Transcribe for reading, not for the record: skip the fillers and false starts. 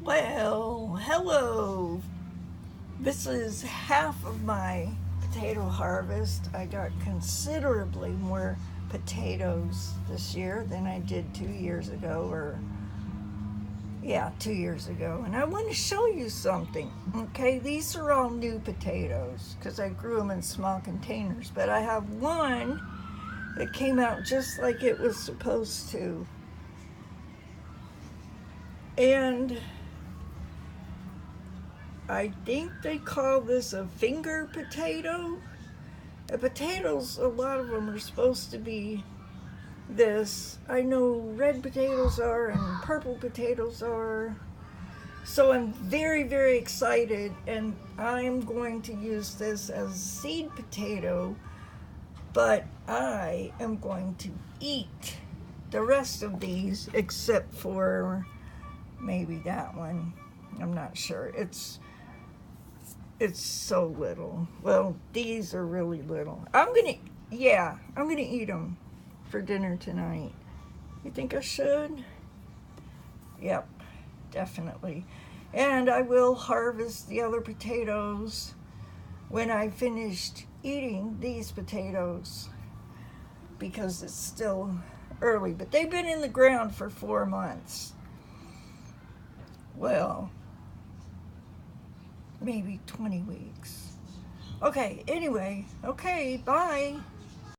Well, hello. This is half of my potato harvest. I got considerably more potatoes this year than I did 2 years ago, or yeah, 2 years ago. And I want to show you something. Okay, these are all new potatoes because I grew them in small containers, but I have one that came out just like it was supposed to. And I think they call this a finger potato. The potatoes, a lot of them are supposed to be this. I know red potatoes are and purple potatoes are. So I'm very, very excited, and I'm going to use this as seed potato, but I am going to eat the rest of these except for maybe that one. I'm not sure. It's so little. Well, these are really little. I'm gonna eat them for dinner tonight. You think I should? Yep, definitely. And I will harvest the other potatoes when I finished eating these potatoes because it's still early. But they've been in the ground for 4 months. Well, maybe 20 weeks. Okay, anyway, okay, bye.